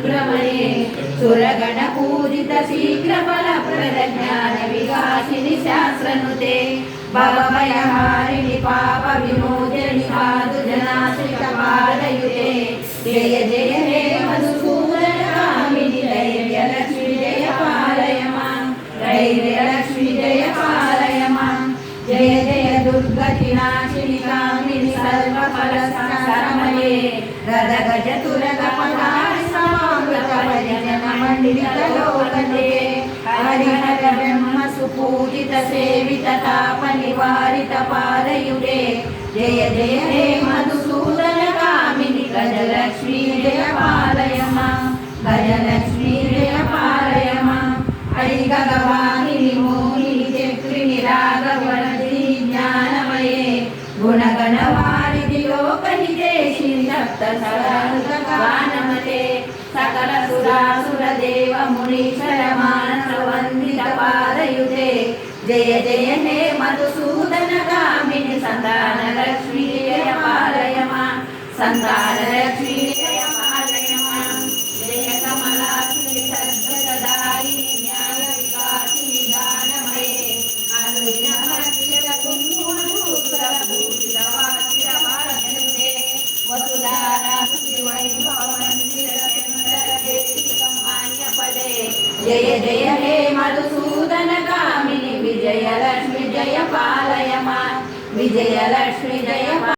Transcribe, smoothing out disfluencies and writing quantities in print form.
भ्रमणे सुरगण पूजित शीघ्र फल प्रद ज्ञान विकासिनि शास्त्रनुते भवभयहारिणि पाप विमोचनि साधु जनाश्रित पादयुते जय जय हे मधुसूदन कामिनि धैर्यलक्ष्मी जय पालय मां धैर्यलक्ष्मी जय पालय मां जय जय दुर्गति नाशिनि कामिनि सर्वफल सरमये रद गज तुरग पदारि समावृत परिजन मंडित लोकते हरिहर ब्रह्म सुपूजित सेवित ताप निवारित पादयुते जय जय हे मधुसूदन कामिनि गजलक्ष्मी जय पालय मां गजलक्ष्मी जय पालय मां हरि गगवाहिनि मोहिनि चक्रिणि रागवरदिनि ज्ञानमये गुणगणवारिधि लोकहितेशि सप्त सहस्रगानमते सकल सुरासुर देव मुनीश्वर मानस वन्दित पादयुते जय जय हे मधुसूदन कामिनि संतान लक्ष्मी जय पालय मां संतान लक्ष्मी जय पालय मां जय कमलाक्षी सद्गतदायिनि ज्ञान विकासिनि दानमये अनुदिनमर्चित कुङ्कुमधूसरभूषित वाच्यवाचनुते वसुधारास्तुति वैभवमन्दिरचन्द्रदेशिकमान्यपदे जय जय हे मधुसूदन कामिनि विजयलक्ष्मी जय पालय मां विजयलक्ष्मी जय